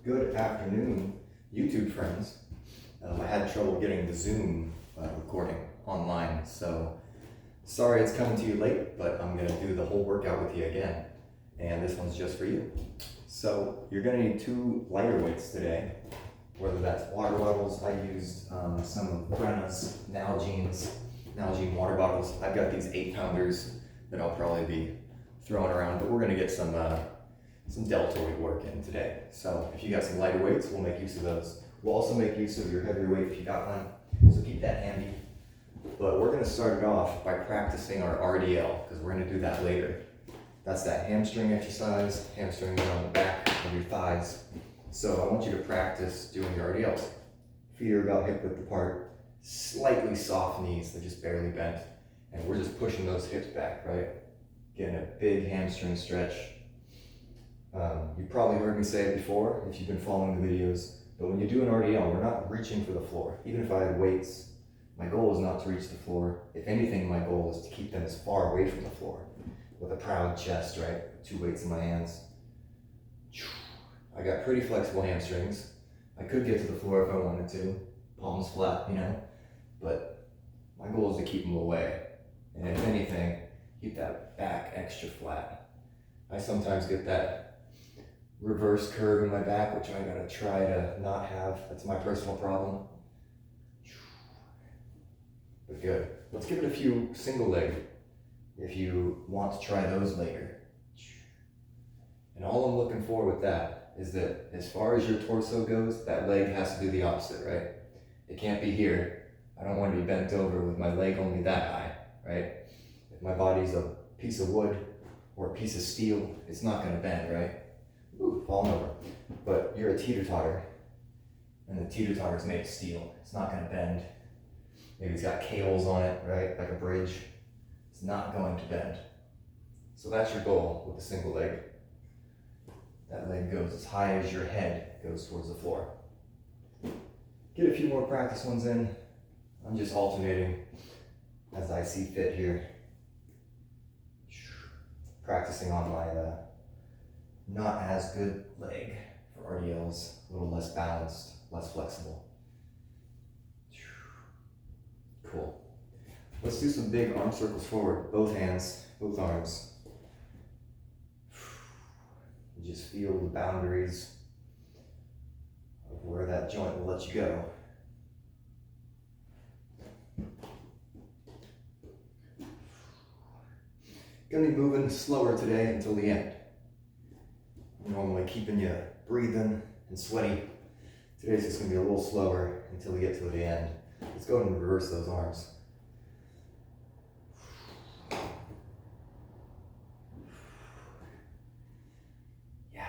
Good afternoon, YouTube friends. I had trouble getting the Zoom recording online, so sorry it's coming to you late, but I'm going to do the whole workout with you again. And this one's just for you. So you're going to need two lighter weights today, whether that's water bottles. I used some of Brenna's Nalgene water bottles. I've got these 8-pounders that I'll probably be throwing around, but we're going to get some deltoid work in today. So if you got some lighter weights, we'll make use of those. We'll also make use of your heavier weight if you got one, so keep that handy. But we're going to start it off by practicing our RDL, because we're going to do that later. That's that hamstring exercise, hamstring on the back of your thighs. So I want you to practice doing your RDLs. Feet are about hip width apart, slightly soft knees, they're just barely bent. And we're just pushing those hips back, right? Getting a big hamstring stretch. You probably heard me say it before if you've been following the videos, but when you do an RDL, we're not reaching for the floor. Even if I had weights, my goal is not to reach the floor. If anything, my goal is to keep them as far away from the floor with a proud chest, right? 2 weights in my hands. I got pretty flexible hamstrings. I could get to the floor if I wanted to, palms flat, but my goal is to keep them away. And if anything, keep that back extra flat. I sometimes get that reverse curve in my back, which I gotta try to not have. That's my personal problem. But good. Let's give it a few single leg if you want to try those later. And all I'm looking for with that is that as far as your torso goes, that leg has to do the opposite, right? It can't be here. I don't want to be bent over with my leg only that high, right? If my body's a piece of wood or a piece of steel, it's not gonna bend, right? Ooh, falling over. But you're a teeter-totter, and the teeter-totter's made of steel. It's not gonna bend. Maybe it's got cables on it, right? Like a bridge. It's not going to bend. So that's your goal with a single leg. That leg goes as high as your head goes towards the floor. Get a few more practice ones in. I'm just alternating as I see fit here. Practicing on my not as good leg for RDLs, a little less balanced, less flexible. Cool. Let's do some big arm circles forward, both hands, both arms. And just feel the boundaries of where that joint will let you go. Gonna be moving slower today until the end. Normally keeping you breathing and sweaty. Today's just gonna be a little slower until we get to the end. Let's go ahead and reverse those arms. Yeah.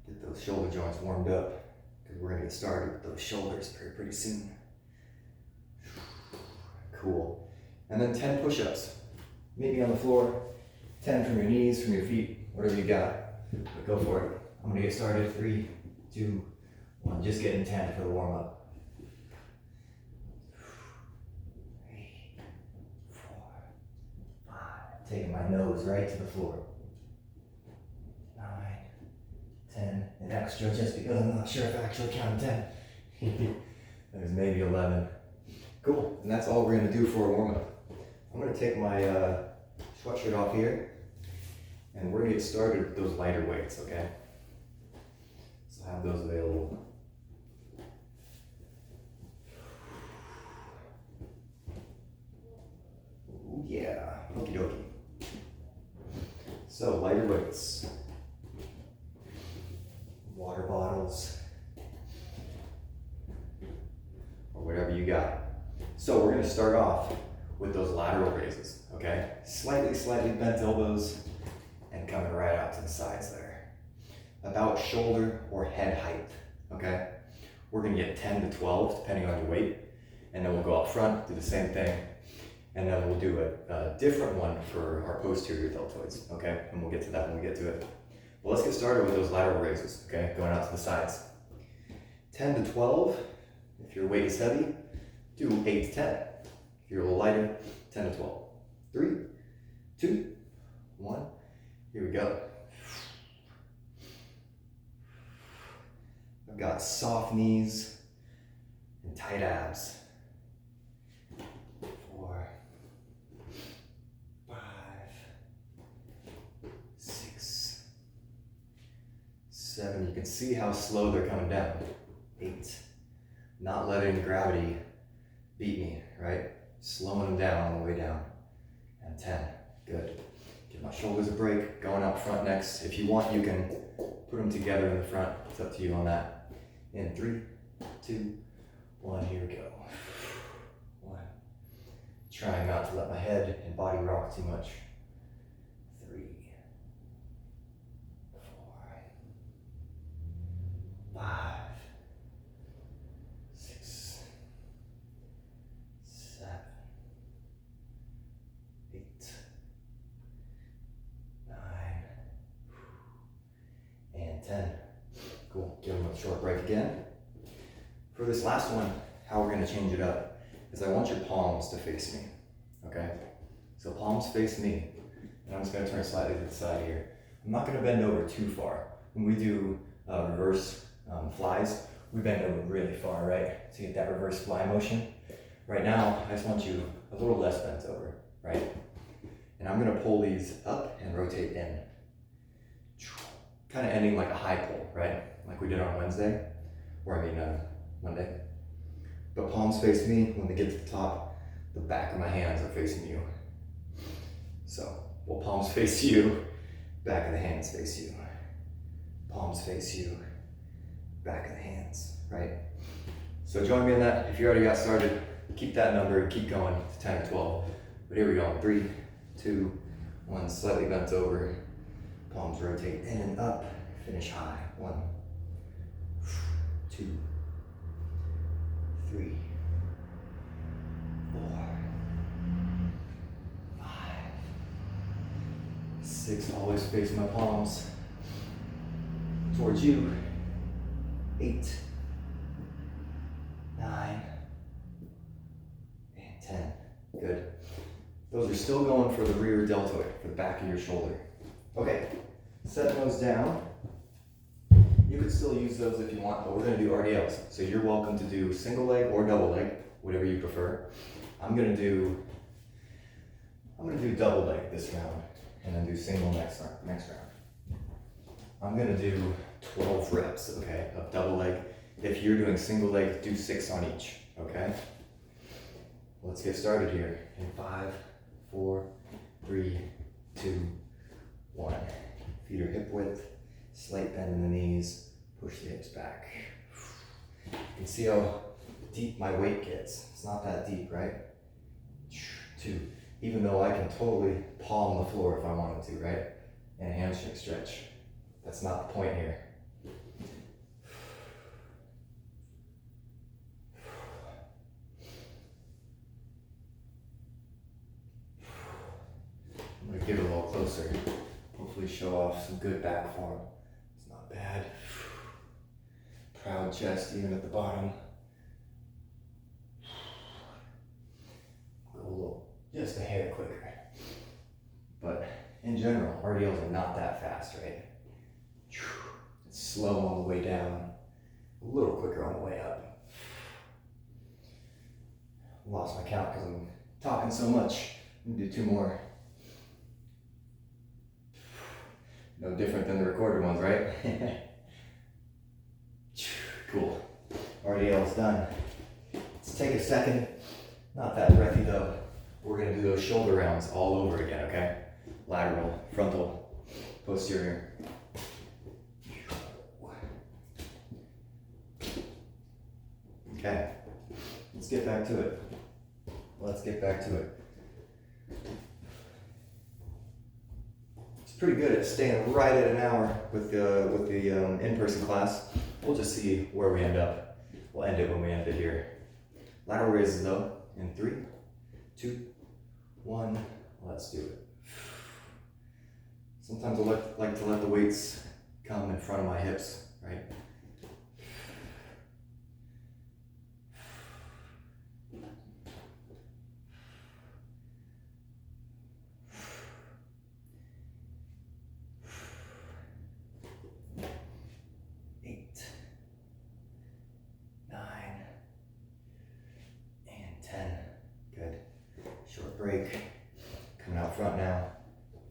Get those shoulder joints warmed up, because we're gonna get started with those shoulders pretty soon. Cool. And then 10 push-ups. Maybe on the floor, 10 from your knees, from your feet, whatever you got. But go for it. I'm gonna get started. 3, 2, 1. Just getting 10 for the warm-up. 3, 4, 5. Taking my nose right to the floor. 9, 10. An extra just because I'm not sure if I actually counted 10. There's maybe 11. Cool. And that's all we're gonna do for a warm-up. I'm gonna take my sweatshirt off here, and we're gonna get started with those lighter weights, okay? So have those available. Ooh, yeah, okie dokie. So lighter weights, water bottles, or whatever you got. So we're gonna start off with those lateral raises, okay? Slightly bent elbows and coming right out to the sides there. About shoulder or head height, okay? We're gonna get 10 to 12 depending on your weight, and then we'll go up front, do the same thing, and then we'll do a different one for our posterior deltoids, okay? And we'll get to that when we get to it. But let's get started with those lateral raises, okay? Going out to the sides. 10 to 12, if your weight is heavy, do 8 to 10. If you're a little lighter, 10 to 12. 3, 2, 1. Here we go. I've got soft knees and tight abs. 4, 5, 6, 7. You can see how slow they're coming down. 8. Not letting gravity beat me, right? Slowing them down on the way down. And 10. Good. Give my shoulders a break. Going out front next. If you want, you can put them together in the front. It's up to you on that. In 3, 2, 1. Here we go. 1. Trying not to let my head and body rock too much. 3, 4, 5, 6, 7, 8, 9, and 10. Cool. Give them a short break again. For this last one, how we're going to change it up is I want your palms to face me. Okay? So palms face me. And I'm just going to turn slightly to the side here. I'm not going to bend over too far. When we do reverse flies, we bend over really far, right? To get that reverse fly motion. Right now, I just want you a little less bent over, right? And I'm going to pull these up and rotate in. Kind of ending like a high pull, right? Like we did on Wednesday, Monday. But palms face me. When they get to the top, the back of my hands are facing you. So, well, palms face you, back of the hands face you. Palms face you, back of the hands, right? So join me in that. If you already got started, keep that number, keep going to 10 or 12. But here we go, 3, 2, 1, slightly bent over. Palms rotate in and up, finish high. 1, 2, 3, 4, 5, 6, always face my palms towards you. 8, 9, and 10. Good. Those are still going for the rear deltoid, for the back of your shoulder. Okay, set those down. You could still use those if you want, but we're going to do RDLs. So you're welcome to do single leg or double leg, whatever you prefer. I'm going to do double leg this round, and then do single next round. I'm going to do 12 reps, okay, of double leg. If you're doing single leg, do 6 on each, okay? Let's get started here. In 5, 4, 3, 2, 1. Feet are hip width, slight bend in the knees, push the hips back. You can see how deep my weight gets. It's not that deep, right? 2. Even though I can totally palm the floor if I wanted to, right? And a hamstring stretch. That's not the point here. I'm going to get a little closer. Hopefully show off some good back form. It's not bad. Proud chest even at the bottom. Go a little, just a hair quicker. But in general, RDLs are not that fast, right? It's slow on the way down, a little quicker on the way up. Lost my count because I'm talking so much. I'm gonna do 2 more. No different than the recorded ones, right? Cool. RDL's done. Let's take a second. Not that breathy though. We're gonna do those shoulder rounds all over again, okay? Lateral, frontal, posterior. Okay, let's get back to it. It's pretty good at staying right at an hour with the in-person class. We'll just see where we end up. We'll end it when we end it here. Lateral raises though, in 3, 2, 1, let's do it. Sometimes I like to let the weights come in front of my hips, right? break. Coming out front now.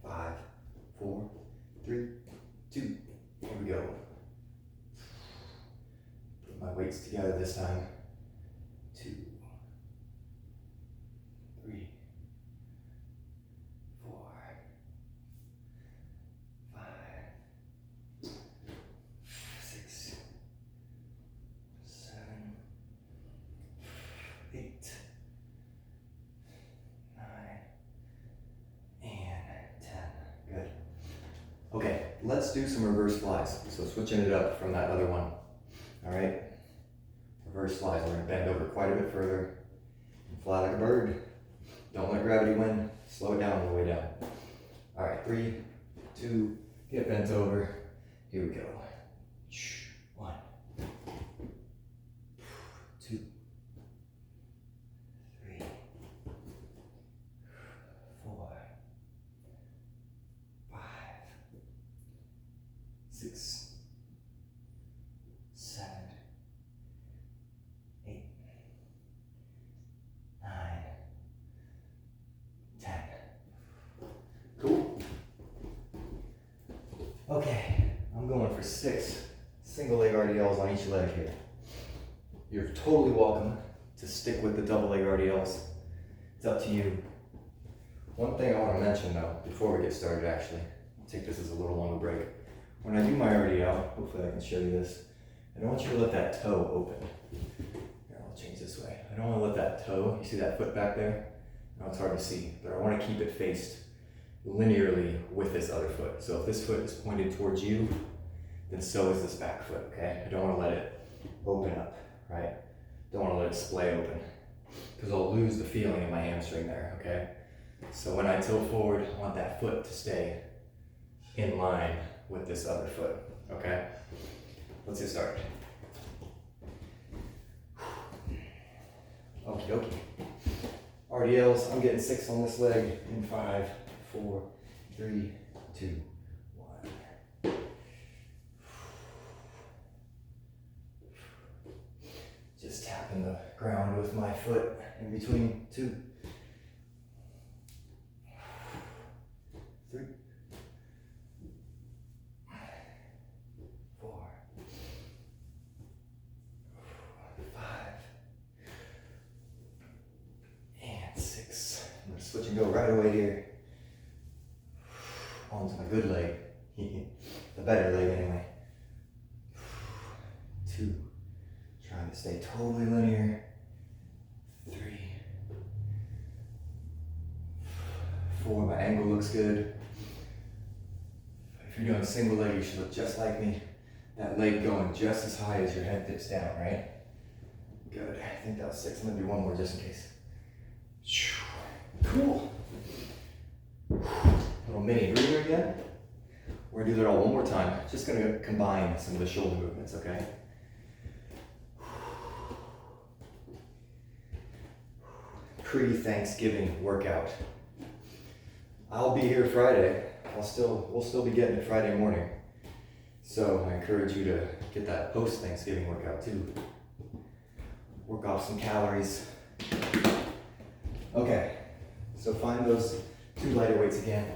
5, 4, 3, 2. Here we go. Put my weights together this time. 2, 3, 4, 5, 6, 7, 8, 9, and 10. Good. Okay, let's do some reverse flies. So switching it up from that other one. All right, reverse flies. We're gonna bend over quite a bit further and fly like a bird. Don't let gravity win. Slow it down on the way down. All right, 3, 2, get bent over. Here we go. 1, 2, 3, 4, 5, 6, 7, 8, 9, 10. Cool. Okay, I'm going for 6 single leg RDLs on each leg here. You're totally welcome to stick with the double leg RDLs. It's up to you. One thing I want to mention though, before we get started actually, I'll take this as a little longer break. When I do my RDL, hopefully I can show you this, I don't want you to let that toe open. Here, I'll change this way. I don't want to let that toe, you see that foot back there? I know it's hard to see, but I want to keep it faced linearly with this other foot. So if this foot is pointed towards you, then so is this back foot, okay? I don't want to let it open up, right? Don't want to let it splay open, because I'll lose the feeling in my hamstring there, okay? So when I tilt forward, I want that foot to stay in line with this other foot, okay? Let's get started. Okie dokie. RDLs, I'm getting 6 on this leg in 5, 4, 3, 2, 1. Just tapping the ground with my foot in between 2, 3, 4, 5, and 6. I'm gonna switch and go right away here. Onto my good leg, the better leg anyway. 2, trying to stay totally linear. 3, 4, my angle looks good. If you're doing single leg, you should look just like me. That leg going just as high as your head dips down, right? Good, I think that was 6. I'm gonna do one more just in case. Cool. Little mini breather again. We're gonna do that all one more time. Just gonna combine some of the shoulder movements, okay? Pre-Thanksgiving workout. I'll be here Friday. We'll still be getting it Friday morning. So I encourage you to get that post-Thanksgiving workout too. Work off some calories. Okay, so find those 2 lighter weights again.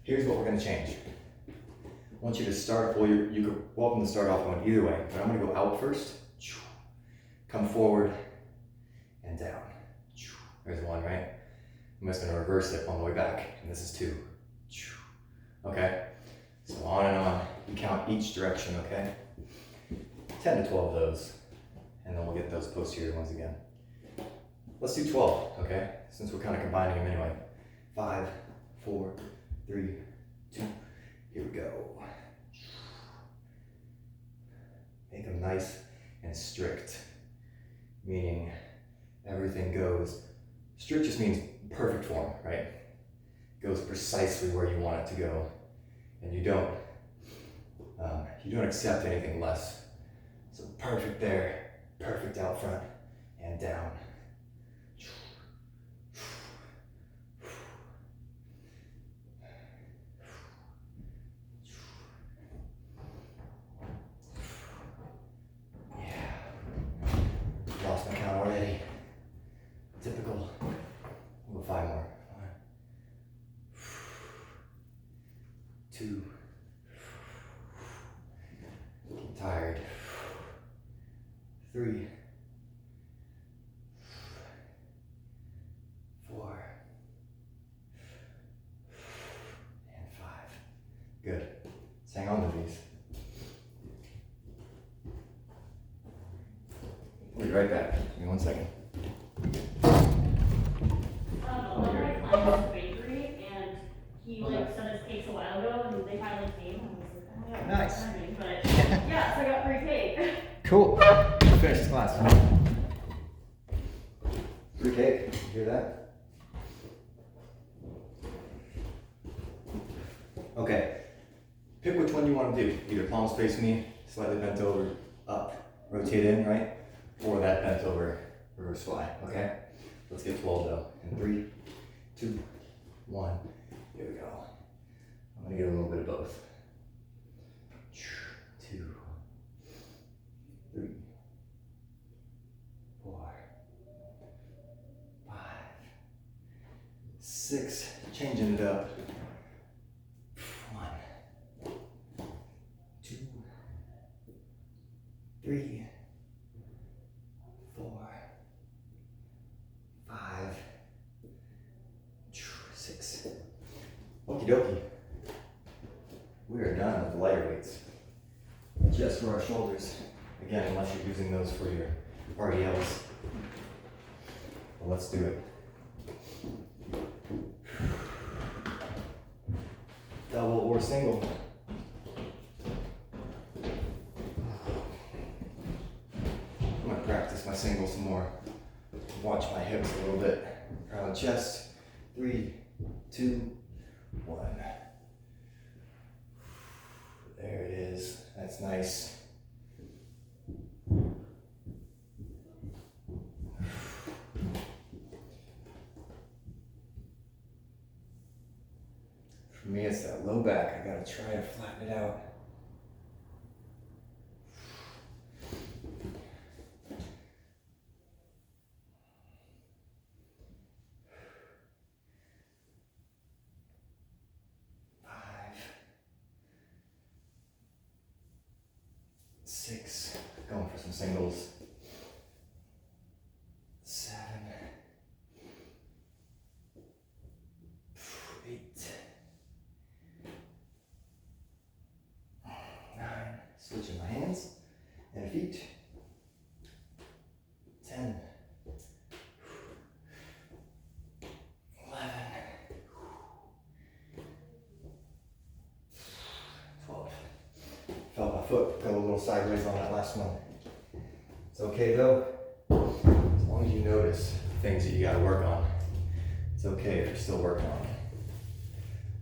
Here's what we're gonna change. I want you to start, well, you're welcome to start off going either way, but I'm gonna go out first, come forward, and down. There's 1, right? I'm just gonna reverse it on the way back, and this is 2. Okay? So on and on. You count each direction, okay? 10 to 12 of those, and then we'll get those posterior ones again. Let's do 12, okay? Since we're kind of combining them anyway. 5, 4, 3, 2, here we go. Make them nice and strict, meaning everything goes. Strict just means perfect form, right? Goes precisely where you want it to go, and you don't accept anything less. So perfect there, perfect out front and down. Lost my count already. Typical. We'll go 2. Get tired. 3. 4. And 5. Good. Let's hang on to these. We'll be right back. Give me 1 second. One of my clients is a bakery, and he sent his cakes a while ago, and they finally came, and I was like, oh my god, Nice. timing, but yeah, so I got free cake. Cool. Finish this class. Free cake. You hear that? Okay. Pick which one you want to do. Either palms face me, slightly bent over, up, rotate in, right? Or that bent over, reverse fly. Okay? Let's get 12 though. In 3, 2, 1. Here we go. I'm gonna get a little bit of both. 2, 3, 4, 5, 6. Changing it up. 1, 2, 3, 4, 5, 6. Okie dokie. We are done with the lighter weights. Just for our shoulders. Again, unless you're using those for your RDLs. Well, let's do it. Double or single. I'm gonna practice my single some more. Watch my hips a little bit. Around the chest. 3, 2, 1. There it is. That's nice. For me, it's that low back. I gotta try to flatten it out. Six, going for some singles. 7, 8, 9, switching my hands and feet. 10, 11, 12. Felt my foot go a little sideways on that last one. It's okay though, as long as you notice things that you gotta work on. It's okay if you're still working on it.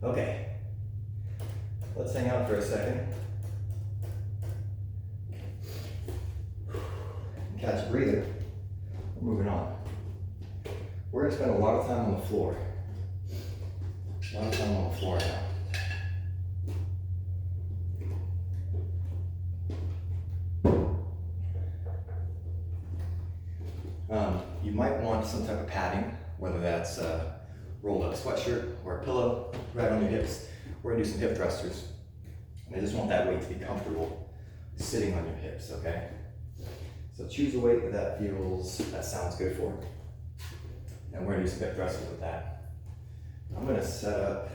Okay, let's hang out for a second. And catch a breather. We're moving on. We're gonna spend a lot of time on the floor. A lot of time on the floor now. You might want some type of padding, whether that's a rolled up sweatshirt or a pillow right on your hips. We're gonna do some hip thrusters. And I just want that weight to be comfortable sitting on your hips, okay? So choose a weight that sounds good for. And we're gonna do some hip thrusters with that. I'm gonna set up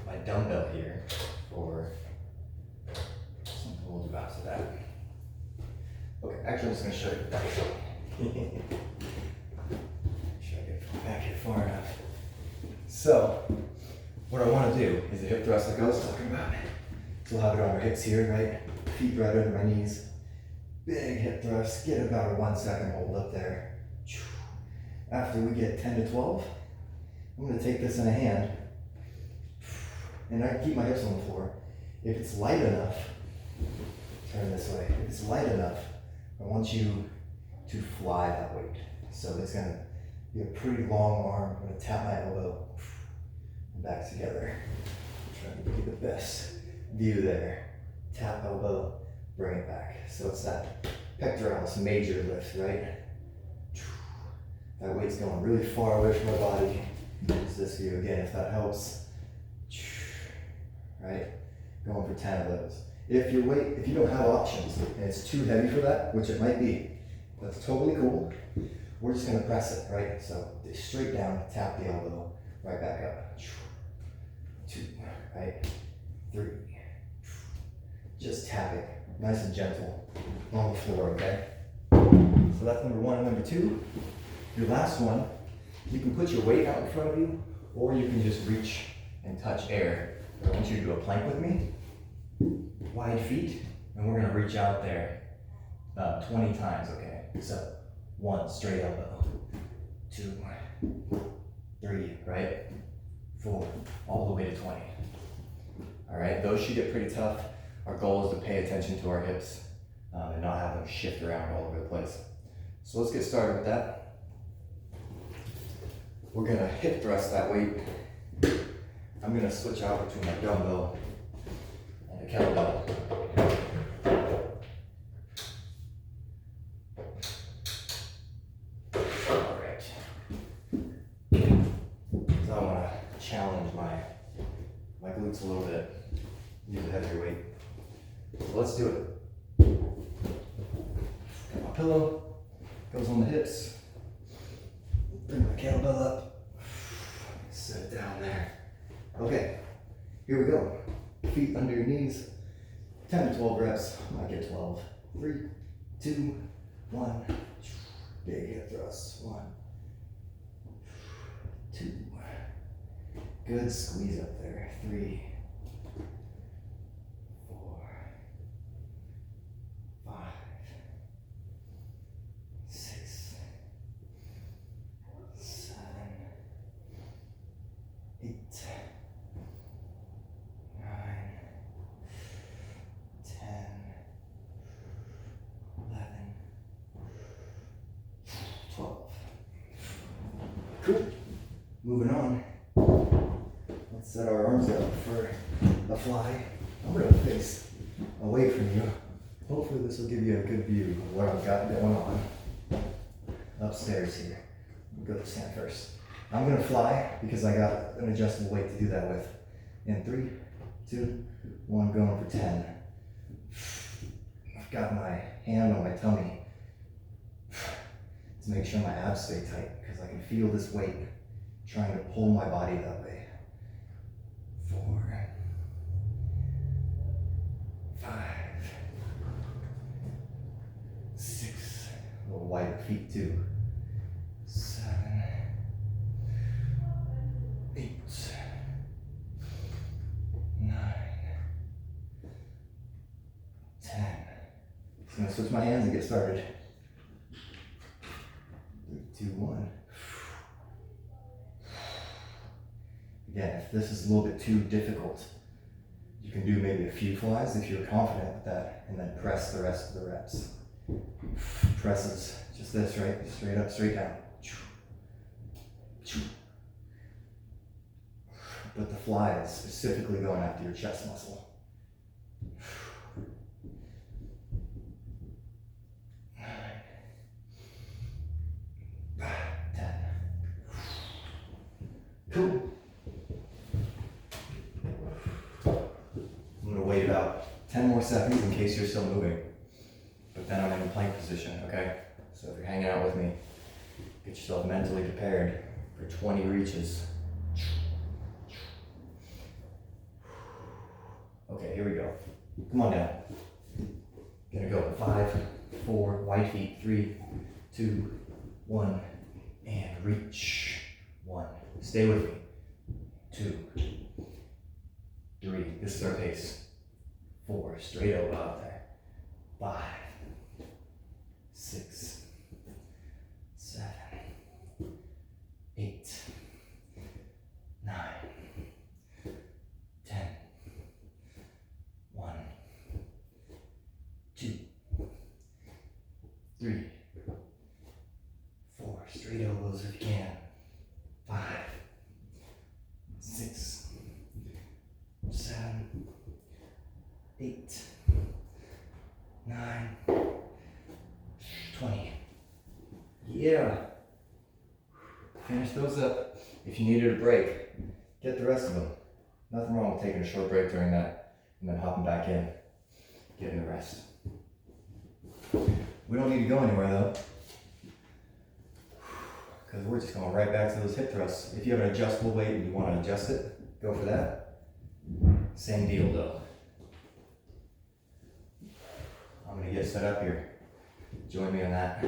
my dumbbell here for something we'll do after that. Okay, actually I'm just gonna show you that. Should I get back here far enough? So, what I want to do is the hip thrust like I was talking about. So we'll have it on our hips here, right? Feet right under my knees. Big hip thrust. Get about a 1 second hold up there. After we get 10 to 12, I'm going to take this in a hand, and I keep my hips on the floor. If it's light enough, turn this way. If it's light enough, I want you to fly that weight. So it's gonna be a pretty long arm. I'm gonna tap my elbow and back together. Trying to get the best view there. Tap elbow, bring it back. So it's that pectoralis major lift, right? That weight's going really far away from my body. There's this view again, if that helps. right? Going for 10 of those. If you don't have options and it's too heavy for that, which it might be, that's totally cool. We're just gonna press it, right? So straight down, tap the elbow, right back up. 2, right? 3. Just tap it, nice and gentle on the floor, okay? So that's number 1 and number 2. Your last one, you can put your weight out in front of you, or you can just reach and touch air. I want you to do a plank with me, wide feet, and we're gonna reach out there 20 times, okay? So 1, straight elbow, 2, 3, right? 4, all the way to 20. All right, those should get pretty tough. Our goal is to pay attention to our hips and not have them shift around all over the place. So let's get started with that. We're gonna hip thrust that weight. I'm gonna switch out between my dumbbell and the kettlebell. All right. So I wanna challenge my glutes a little bit. Use a heavier weight. So let's do it. Got my pillow, goes on the hips. Bring my kettlebell up. Set it down there. Okay, here we go. Feet under your knees. 10 to 12 reps. I might get 12. 3, 2, 1. Big hip thrust. 1, 2. Good squeeze up there. 3, 4, 5, 6, 7, 8, 9, 10, 11, 12. Cool. Moving on. Let's set our arms up for a fly. I'm gonna face away from you. Hopefully this will give you a good view of what I've got going on upstairs here. Go to stand first. I'm gonna fly because I got an adjustable weight to do that with. In 3, 2, 1, going for 10. I've got my hand on my tummy to make sure my abs stay tight because I can feel this weight trying to pull my body that way. 4, 5, 6, a little wider feet too. 7, 8, 9, 10. I'm gonna switch my hands and get started. 3, 2, 1. Again, if this is a little bit too difficult, you can do maybe a few flies if you're confident with that, and then press the rest of the reps. Presses, just this, right? Straight up, straight down. But the fly is specifically going after your chest muscle. 9, 10. Cool. I'm gonna wait about 10 more seconds in case you're still moving. But then I'm in a plank position, okay? So if you're hanging out with me, get yourself mentally prepared for 20 reaches. Okay, here we go. Come on down. Gonna go 5, 4, wide feet, 3, 2, 1, and reach. 1. Stay with me. 2, 3. This is our pace. 4. Straight elbow out there. 5, 6, 7, 8, 9, 10. 1, 2, 3, 4. Straight elbows if you can. 5, 6, 7, 8, 9, 20. Yeah. Finish those up. If you needed a break, get the rest of them. Nothing wrong with taking a short break during that and then hopping back in, getting a rest. We don't need to go anywhere though, because we're just going right back to those hip thrusts. If you have an adjustable weight and you want to adjust it, go for that. Same deal though. I'm gonna get set up here. Join me on that.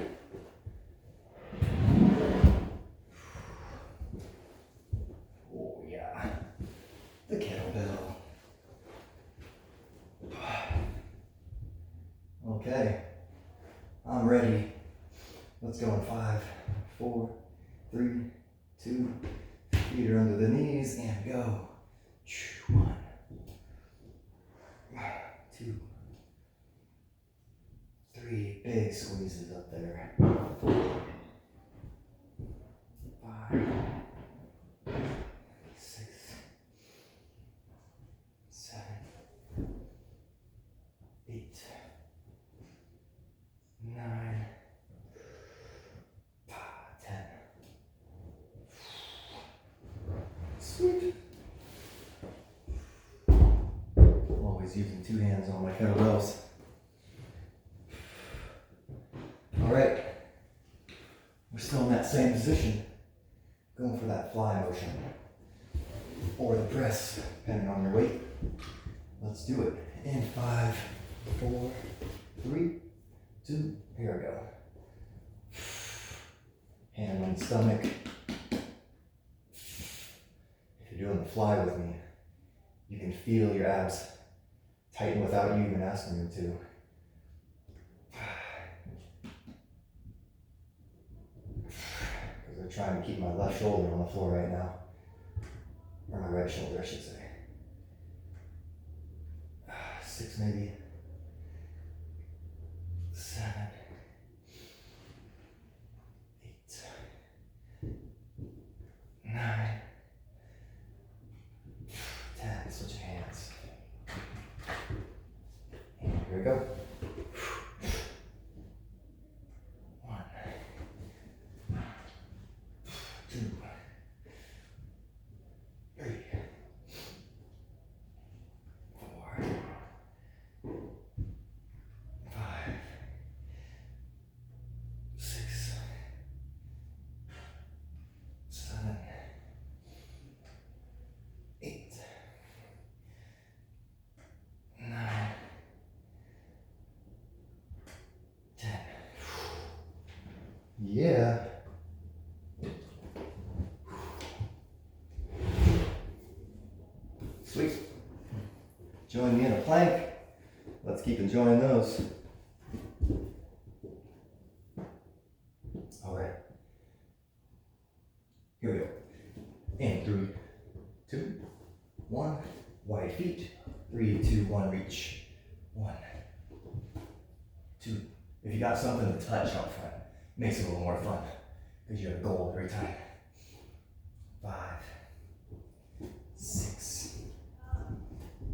Oh yeah, the kettlebell. Okay, I'm ready. Let's go in 5, 4, 3, 2, feet are under the knees and go. 1, 2, 3, big squeezes up there. 4, 5, 6, 7, 8, 9, 10. Sweet. I'm always using 2 hands on my kettlebells. All right, we're still in that same position, going for that fly motion, or the press, depending on your weight. Let's do it. In 5, 4, 3, 2, here we go. Hand on the stomach. If you're doing the fly with me, you can feel your abs tighten without you even asking them to. Because they're trying to keep my left shoulder on the floor right now. Or my right shoulder, I should say. 6 maybe. 7. 8. 9. 10. Switch hands. And here we go. 1, 2, 3, 4, 5, 6, 7, 8, 9, 10. Yeah. Sweet. Join me in a plank. Let's keep enjoying those. All right. Here we go. In 3, 2, 1. Wide feet. 3, 2, 1. Reach. 1, 2. If you got something to touch up front, makes it a little more fun because you have a goal every time. 5, 6,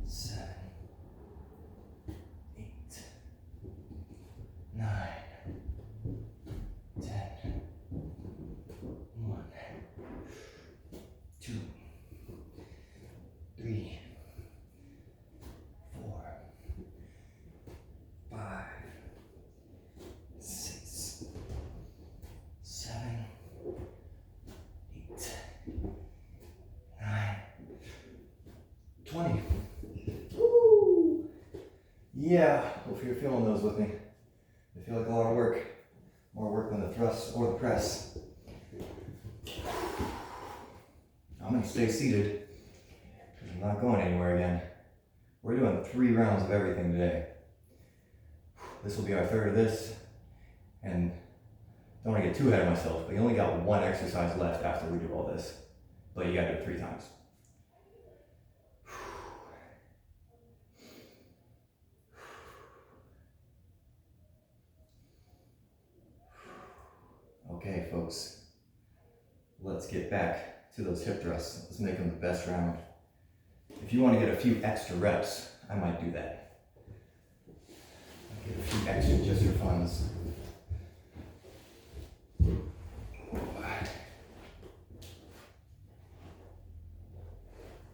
7, 8, 9, 10. 1, 2, 3, 4, 5, 6, 7, 8, 9, 20. Woo! Yeah, hope you're feeling those with me. They feel like a lot of work. More work than the thrust or the press. I'm gonna stay seated because I'm not going anywhere again. We're doing 3 rounds of everything today. This will be our 3rd of this, and don't want to get too ahead of myself, but you only got 1 exercise left after we do all this, but you gotta do it 3 times. Okay, folks, let's get back to those hip thrusts. Let's make them the best round. If you want to get a few extra reps, I might do that. I'll get a few extra just for funs.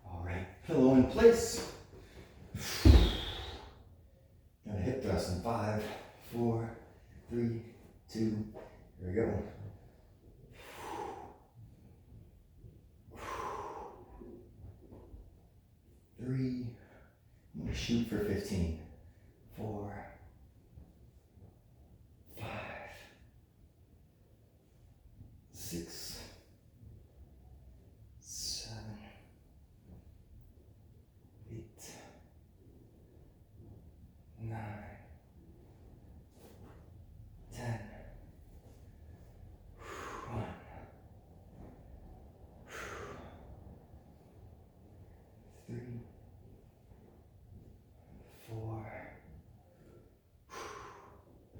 All right, feel a little one, place. Got a hip thrust in 5, 4, 3, 2, here we go. 3, I'm gonna shoot for 15. 4, 5, 6, 7, 8, 9, 10. 1, 3, 4,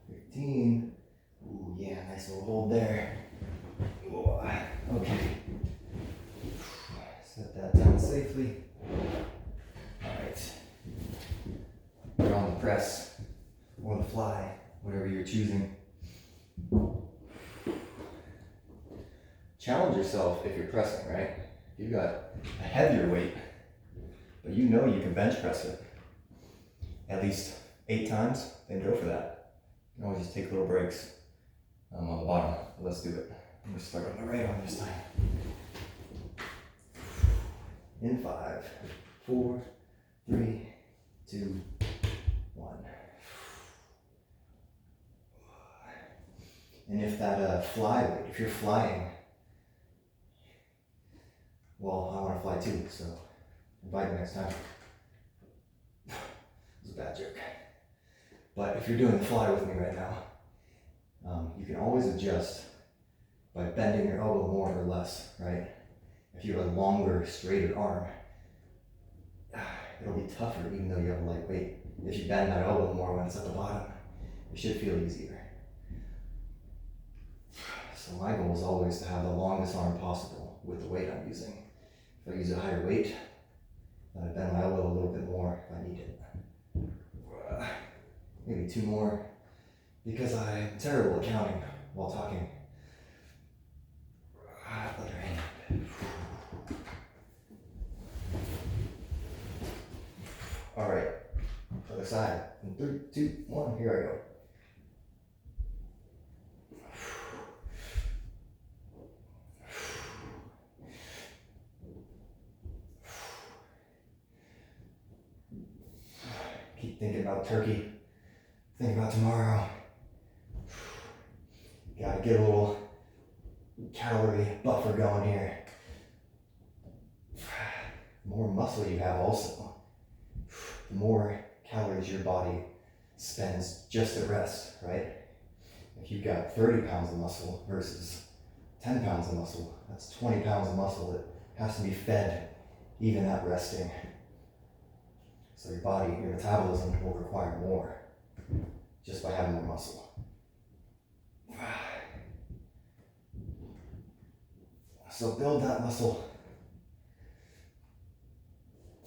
15. Ooh, yeah, nice little hold there. Ooh, okay. Set that down safely. Alright. You're on the press or the fly, whatever you're choosing. Challenge yourself if you're pressing, right? If you've got a heavier weight, but you know you can bench press it at least 8 times, then go for that. You can always just take little breaks on the bottom. Let's do it. I'm gonna start on the right arm this time. In 5, 4, 3, 2, 1. And if that fly weight, if you're flying, well, I want to fly too, so invite me next time. It was a bad joke. But if you're doing the fly with me right now, you can always adjust by bending your elbow more or less, right? If you have a longer, straighter arm, it'll be tougher even though you have a light weight. If you bend that elbow more when it's at the bottom, it should feel easier. So my goal is always to have the longest arm possible with the weight I'm using. If I use a higher weight, then I bend my elbow a little bit more if I need it. Maybe 2 more, because I'm terrible at counting while talking. Other hand. All right, other side. In 3, 2, 1, here I go. Keep thinking about turkey. Think about tomorrow. Gotta get a little calorie buffer going here. The more muscle you have also, the more calories your body spends just at rest, right? If you've got 30 pounds of muscle versus 10 pounds of muscle, that's 20 pounds of muscle that has to be fed even at resting. So your body, your metabolism will require more just by having more muscle. So build that muscle.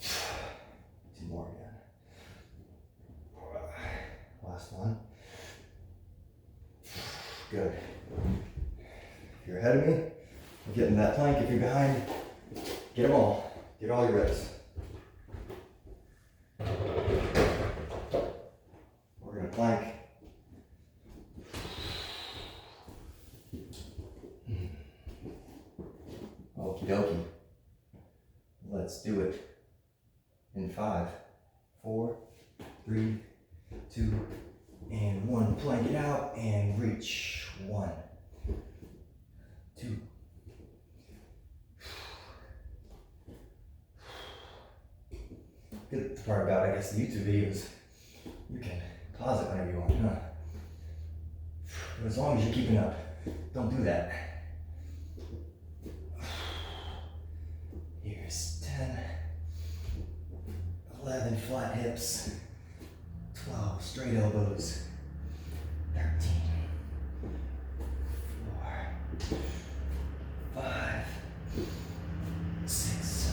2 more again. Last one. Good. If you're ahead of me, I'm getting that plank. If you're behind, get them all. Get all your reps. We're gonna plank. Okie dokie. Let's do it. In 5, 4, 3, 2, and 1. Plank it out and reach. 1, 2. Good part about, I guess, the YouTube videos, you can pause it whenever you want, huh? But as long as you're keeping up, don't do that. Here's 10, 11 flat hips, 12 straight elbows, 13, 4, 5, 6,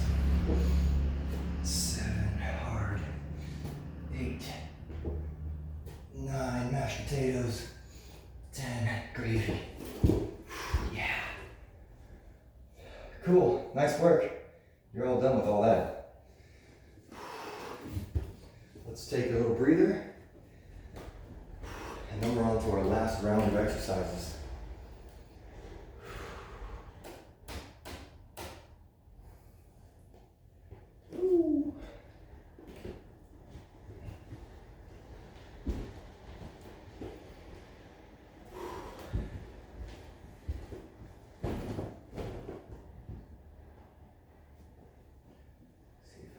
7, hard, 8, 9, mashed potatoes, 10, gravy. Yeah. Cool, nice work. You're all done with all that. take a little breather. And then we're on to our last round of exercises. Ooh. See if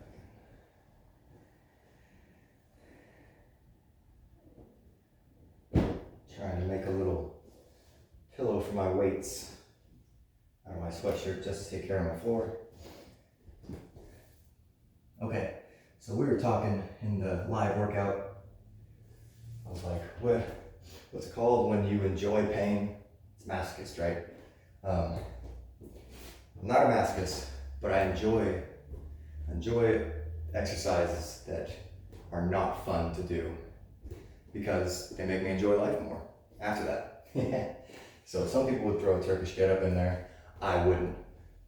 I can. Trying to make a little pillow for my weights out of my sweatshirt just to take care of my floor. Okay, so we were talking in the live workout. I was like, what's it called when you enjoy pain? It's masochist, right? I'm not a masochist, but I enjoy exercises that are not fun to do because they make me enjoy life more after that. So some people would throw a Turkish get up in there. I wouldn't,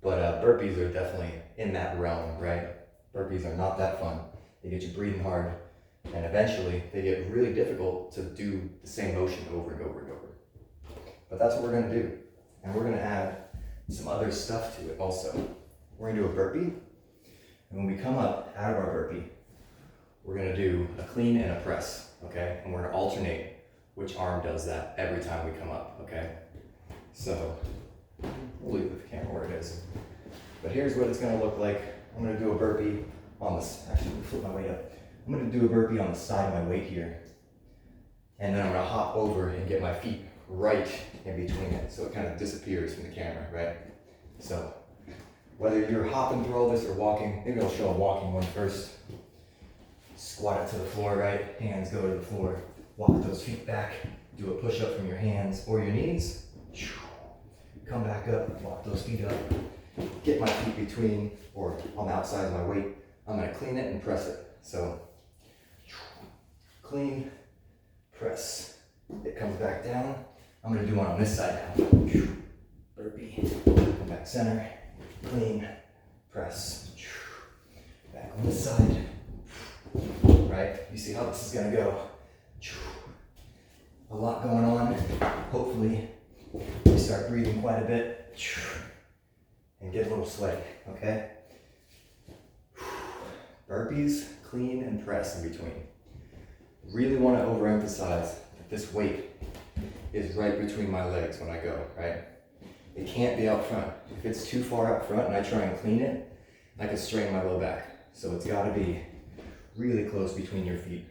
but burpees are definitely in that realm, right? Burpees are not that fun. They get you breathing hard, and eventually they get really difficult to do the same motion over and over and over. But that's what we're gonna do. And we're gonna add some other stuff to it also. We're gonna do a burpee, and when we come up out of our burpee, we're gonna do a clean and a press, okay? And we're gonna alternate which arm does that every time we come up, okay? So, we'll leave the camera where it is. But here's what it's gonna look like. I'm gonna do a burpee on this, actually, let me flip my weight up. I'm gonna do a burpee on the side of my weight here. And then I'm gonna hop over and get my feet right in between it, so it kind of disappears from the camera, right? So, whether you're hopping through all this or walking, maybe I'll show a walking one first. Squat it to the floor, right? Hands go to the floor. Walk those feet back. Do a push-up from your hands or your knees. Come back up, walk those feet up. Get my feet between or on the outside of my weight. I'm gonna clean it and press it. So, clean, press. It comes back down. I'm gonna do one on this side now. Burpee, come back center, clean, press. Back on this side. Right? You see how this is gonna go. A lot going on. Hopefully, we start breathing quite a bit and get a little sweaty, okay? Burpees, clean, and press in between. Really want to overemphasize that this weight is right between my legs when I go, right? It can't be out front. If it's too far out front and I try and clean it, I could strain my low back. So it's got to be really close between your feet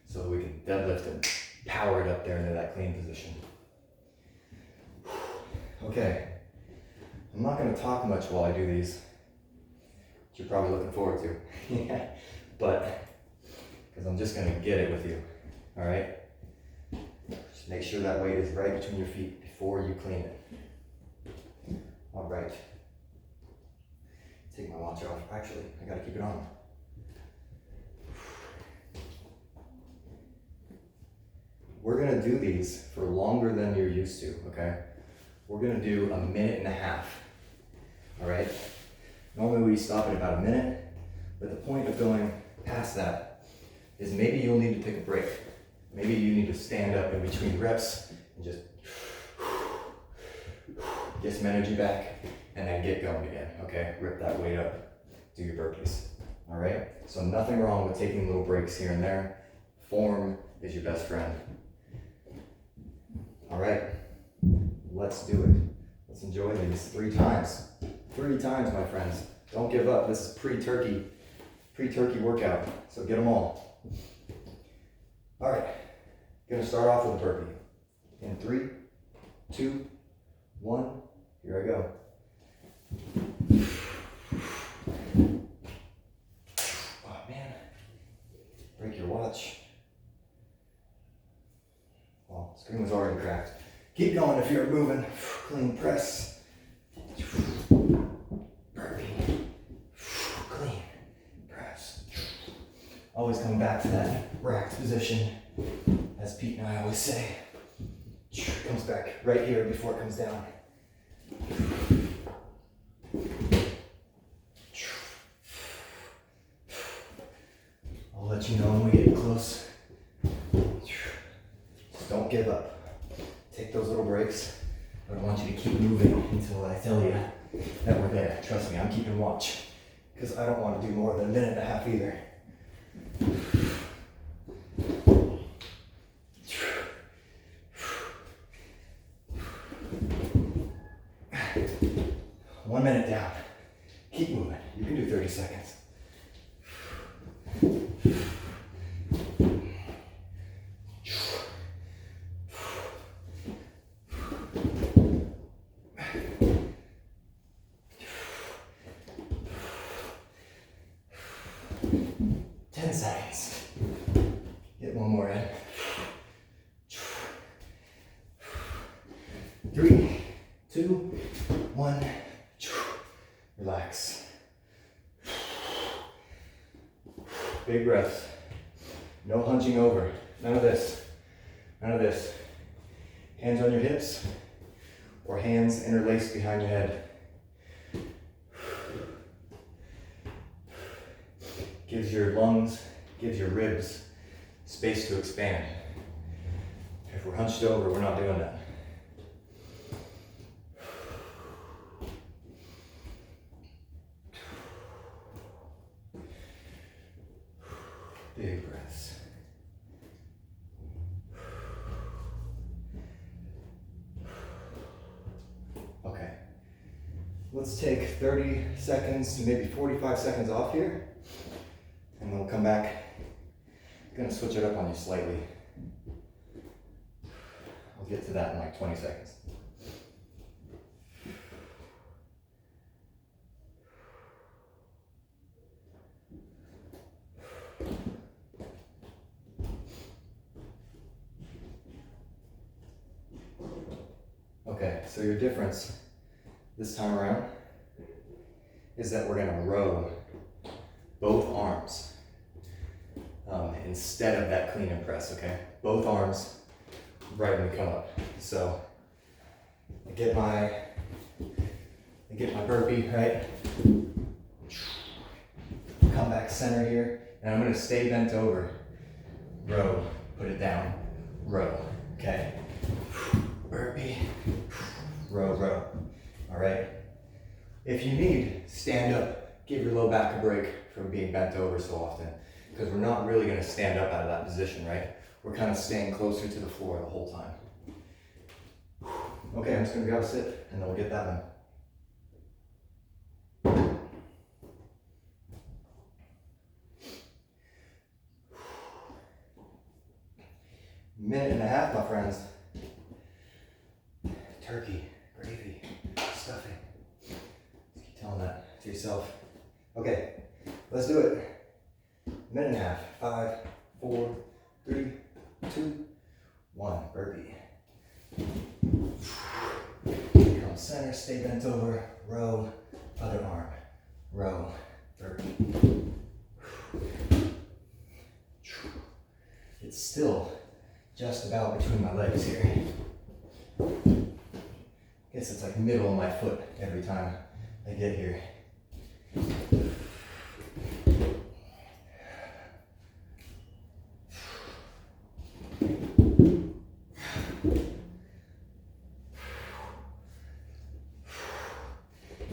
so we can deadlift and power it up there into that clean position. Okay, I'm not going to talk much while I do these, which you're probably looking forward to. Yeah, but because I'm just going to get it with you, all right? Just make sure that weight is right between your feet before you clean it. All right. Take my watch off. Actually, I got to keep it on. We're going to do these for longer than you're used to, okay? We're going to do 1.5 minutes, all right? Normally we stop at about 1 minute, but the point of going past that is maybe you'll need to take a break. Maybe you need to stand up in between reps and just get some energy back and then get going again, okay? Rip that weight up, do your burpees, all right? So nothing wrong with taking little breaks here and there. Form is your best friend. All right, let's do it. Let's enjoy these 3 times. 3 times, my friends. Don't give up. This is pre-turkey workout, so get them all. All right, gonna start off with a burpee. In 3, 2, 1, here I go. Oh man, break your watch. Well, screen was already cracked. Keep going if you're moving. Clean press. Burpee. Clean press. Always come back to that racked position, as Pete and I always say. Comes back right here before it comes down. I'll let let you know when we get close. Just don't give up. Take those little breaks, but I want you to keep moving until I tell you that we're there. Trust me, I'm keeping watch, because I don't want to do more than a minute and a half either. One minute down. Keep moving. You can do 30 seconds. Seconds. Get one more in. 3, 2, 1. Relax. Big breaths. No hunching over. None of this. None of this. Hands on your hips or hands interlaced behind your head. Gives your lungs, gives your ribs space to expand. If we're hunched over, we're not doing that. Big breaths. Okay. Let's take 30 seconds to maybe 45 seconds off here. And then we'll come back. I'm gonna switch it up on you slightly. I'll get to that in like 20 seconds. Okay, so your difference this time around is that we're gonna row both arms instead of that clean and press, okay? Both arms right when we come up. So I get my burpee, right? Come back center here, and I'm gonna stay bent over. Row, put it down, row, okay? Burpee, row, row, all right? If you need, stand up. Give your low back a break from being bent over so often, because we're not really going to stand up out of that position, right? We're kind of staying closer to the floor the whole time. Okay, I'm just going to grab a sip, and then we'll get that one. Minute and a half, my friends. Turkey, gravy, stuffing. Just keep telling that to yourself. Okay, let's do it. Minute and a half. 5, 4, 3, 2, 1. Burpee. Come center, stay bent over. Row, other arm. Row, burpee. It's still just about between my legs here. Guess it's like middle of my foot every time I get here.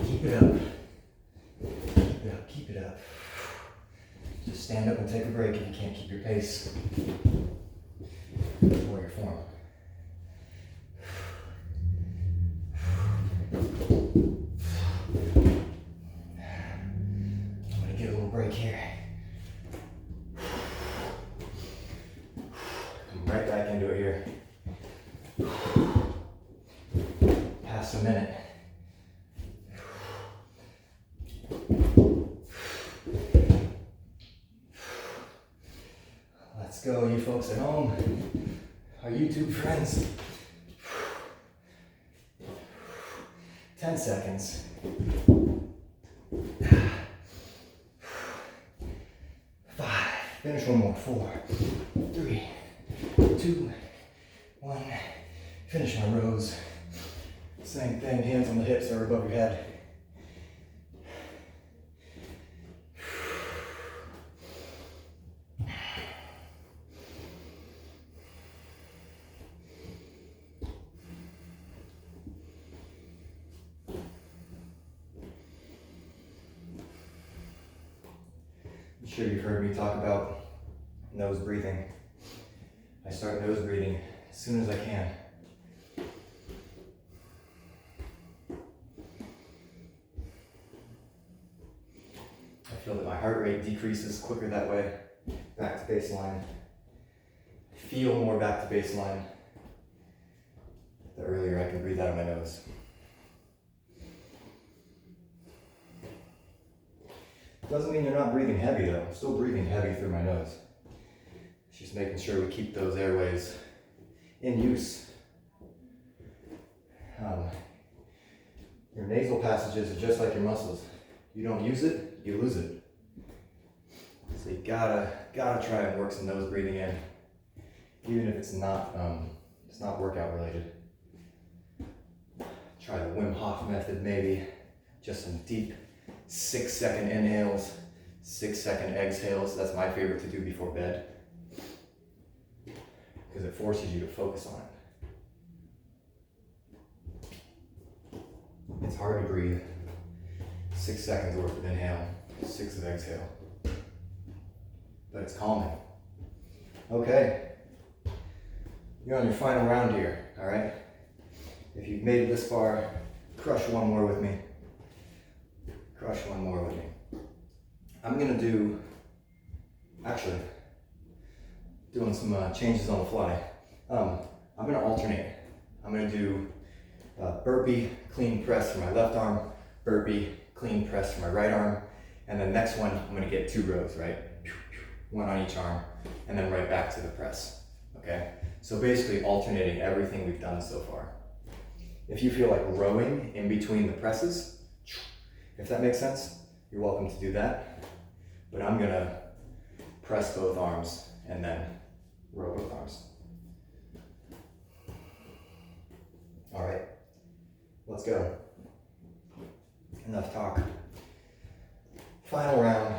Keep it up. Keep it up, keep it up. Just stand up and take a break if you can't keep your pace or your form. I'm gonna get a little break here. Come right back into it here. Past a minute. Let's go, you folks at home, our YouTube friends. 10 seconds. 5. Finish one more. 4, 3, 2, 1. Finish my rows. Same thing, hands on the hips or above your head. sure you've heard me talk about nose breathing. I start nose breathing as soon as I can. I feel that my heart rate decreases quicker that way, back to baseline. I feel more back to baseline the earlier I can breathe out of my nose. Doesn't mean you're not breathing heavy though. I'm still breathing heavy through my nose. Just making sure we keep those airways in use. Your nasal passages are just like your muscles. You don't use it, you lose it. So you gotta try and work some nose breathing in, even if it's not workout related. Try the Wim Hof method maybe, just some deep 6-second inhales, 6-second exhales. That's my favorite to do before bed, because it forces you to focus on it. It's hard to breathe. 6 seconds worth of inhale, 6 of exhale. But it's calming. Okay. You're on your final round here, all right? If you've made it this far, crush one more with me. Crush one more with me. I'm gonna do, actually, doing some changes on the fly. I'm gonna alternate. I'm gonna do burpee, clean press for my left arm, burpee, clean press for my right arm, and then next one, I'm gonna get 2 rows, right? One on each arm, and then right back to the press, okay? So basically alternating everything we've done so far. If you feel like rowing in between the presses, if that makes sense, you're welcome to do that. But I'm gonna press both arms and then row both arms. All right, let's go. Enough talk. Final round.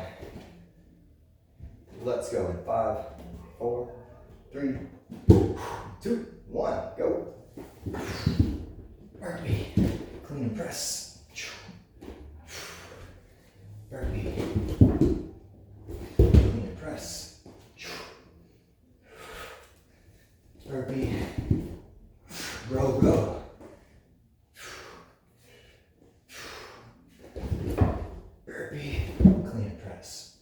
Let's go in 5, 4, 3, 2, 1, go. Burpee, clean and press. Burpee, clean and press. Burpee, row, row. Burpee, clean and press.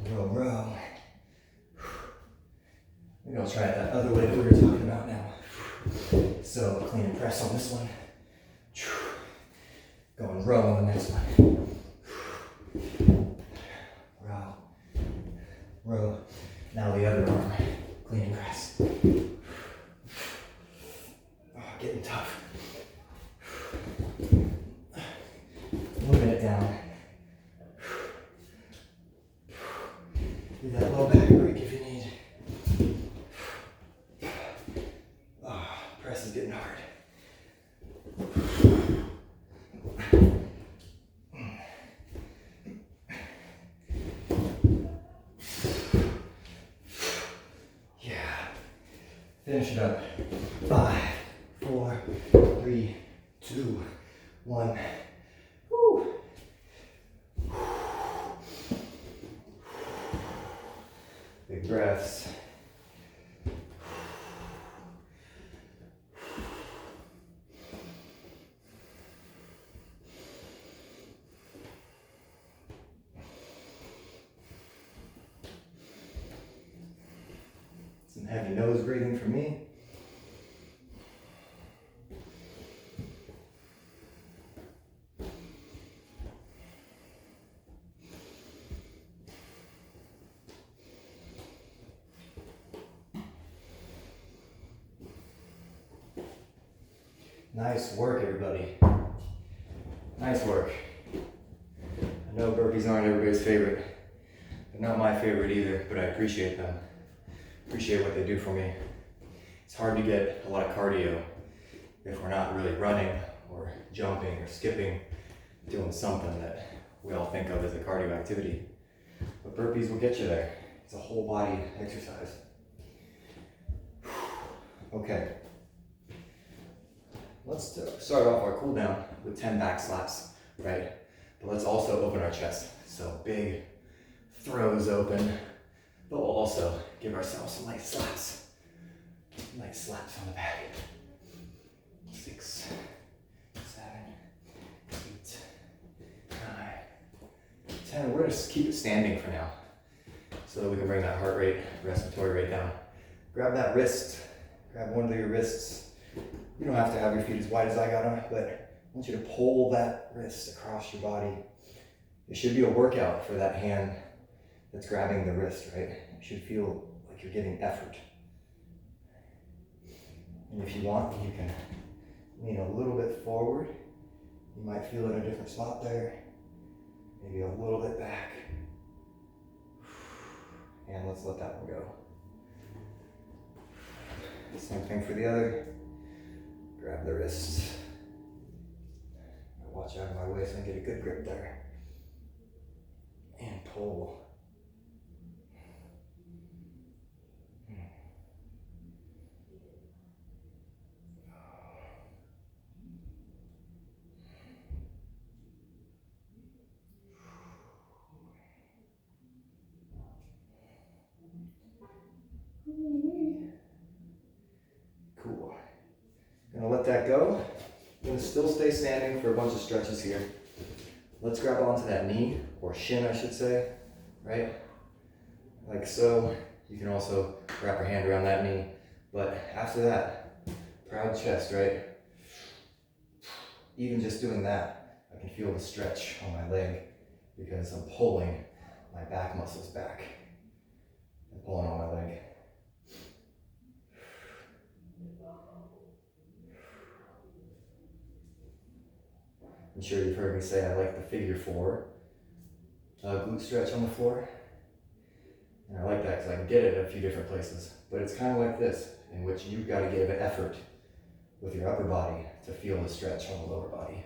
Row, row. Maybe I'll try it that other way that we were talking about now. So clean and press on this one. Going row on the next one. Row. Row. Now the other arm. Clean and press. Oh, getting tough. 1 minute down. Do that low back break if you need. Oh, press is getting hard. Yeah. Finish it up. 5, 4, 3, 2, 1. Woo. Big breaths. Some heavy nose breathing for me. Nice work, everybody. Nice work. I know burpees aren't everybody's favorite. They're not my favorite either, but I appreciate them. Appreciate what they do for me. It's hard to get a lot of cardio if we're not really running or jumping or skipping, doing something that we all think of as a cardio activity. But burpees will get you there. It's a whole body exercise. Okay. Let's start off our cool down with 10 back slaps, right? But let's also open our chest. So big throws open, but we'll also give ourselves some light slaps. Light slaps on the back. 6, 7, 8, 9, 10. We're gonna just keep it standing for now so that we can bring that heart rate, respiratory rate down. Grab that wrist, grab one of your wrists. You don't have to have your feet as wide as I got them, but I want you to pull that wrist across your body. It should be a workout for that hand that's grabbing the wrist, right? It should feel like you're giving effort. And if you want, you can lean a little bit forward. You might feel it in a different spot there. Maybe a little bit back. And let's let that one go. Same thing for the other. Grab the wrist. Watch out of my way so I can get a good grip there. And pull. Cool. Gonna let that go. Gonna still stay standing for a bunch of stretches here. Let's grab onto that knee, or shin I should say, right? Like so. You can also wrap your hand around that knee. But after that, proud chest, right? Even just doing that, I can feel the stretch on my leg because I'm pulling my back muscles back and pulling on my leg. I'm sure you've heard me say I like the figure 4 glute stretch on the floor. And I like that because I can get it a few different places. But it's kind of like this, in which you've got to give an effort with your upper body to feel the stretch on the lower body.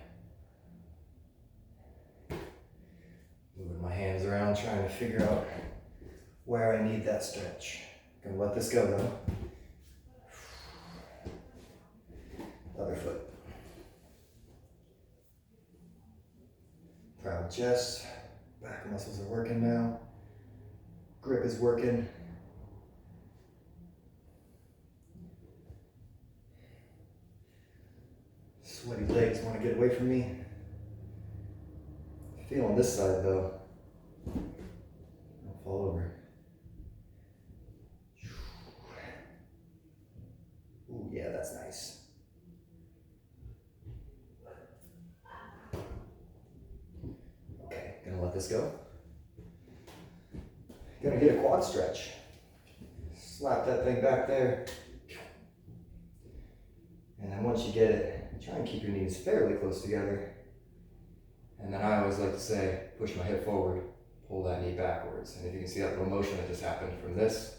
Moving my hands around, trying to figure out where I need that stretch. Gonna let this go though. Other foot. Proud chest, back muscles are working now. Grip is working. Sweaty legs want to get away from me. Feeling this side though. I'll fall over. Ooh, yeah, that's nice. Okay, gonna let this go. Gonna get a quad stretch. Slap that thing back there. And then once you get it, try and keep your knees fairly close together. And then I always like to say, push my hip forward, pull that knee backwards. And if you can see that little motion that just happened from this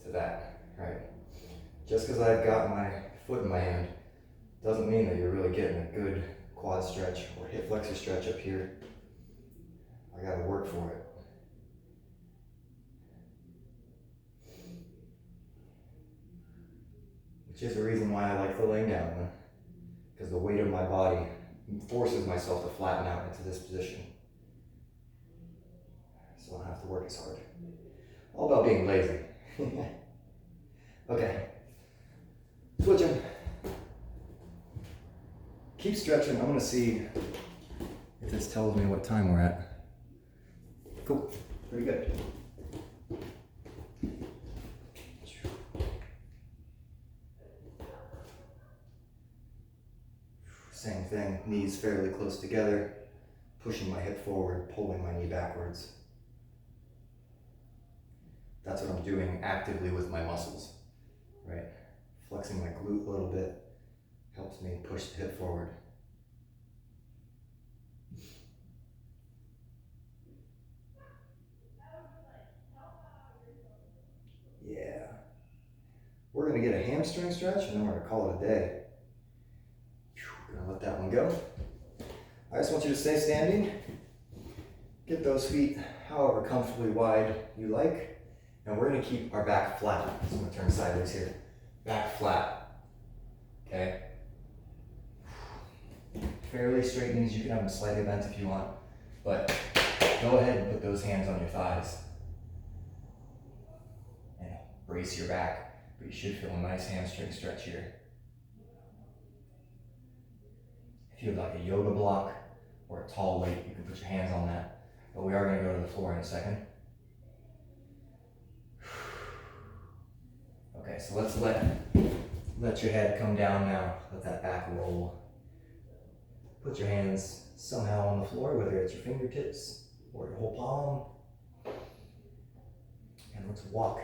to that, right? Just because I've got my foot in my hand doesn't mean that you're really getting a good quad stretch or hip flexor stretch up here. I gotta work for it. Which is the reason why I like the laying down one, because the weight of my body forces myself to flatten out into this position. So I don't have to work as hard. All about being lazy. Okay. Switching. Keep stretching. I'm gonna see if this tells me what time we're at. Cool. Pretty good. Same thing, knees fairly close together, pushing my hip forward, pulling my knee backwards. That's what I'm doing actively with my muscles, right? Flexing my glute a little bit helps me push the hip forward. Yeah. We're gonna get a hamstring stretch and then we're gonna call it a day. Gonna let that one go. I just want you to stay standing. Get those feet however comfortably wide you like. And we're gonna keep our back flat. So I'm gonna turn sideways here. back flat. Okay? Fairly straight knees, you can have them slightly bent if you want, but go ahead and put those hands on your thighs. And brace your back, but you should feel a nice hamstring stretch here. If you have like a yoga block or a tall weight, you can put your hands on that. But we are going to go to the floor in a second. Okay, so let's let your head come down now. Let that back roll. Put your hands somehow on the floor, whether it's your fingertips or your whole palm. And let's walk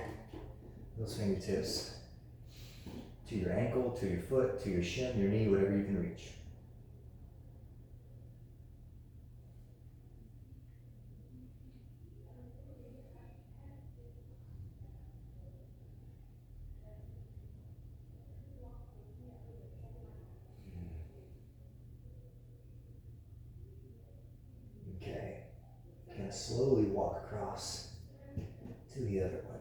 those fingertips to your ankle, to your foot, to your shin, your knee, whatever you can reach. Okay. Can slowly walk across to the other one.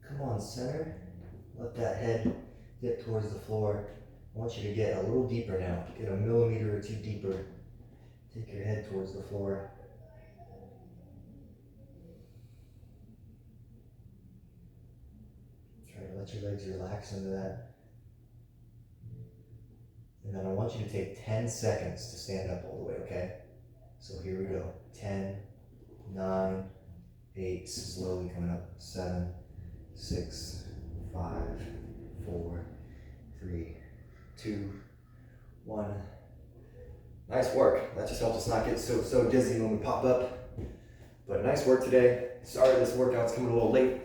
Come on, center. Let that head dip towards the floor. I want you to get a little deeper now. Get a millimeter or two deeper. Take your head towards the floor. Try to let your legs relax into that. And then I want you to take 10 seconds to stand up all the way, okay? So here we go. 10, 9, 8, slowly coming up. 7, 6, 5, 4, 3, 2, 1. Nice work. That just helps us not get so dizzy when we pop up. But nice work today. Sorry this workout's coming a little late.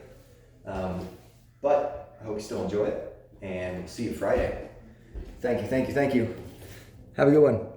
But I hope you still enjoy it. And we'll see you Friday. Thank you. Have a good one.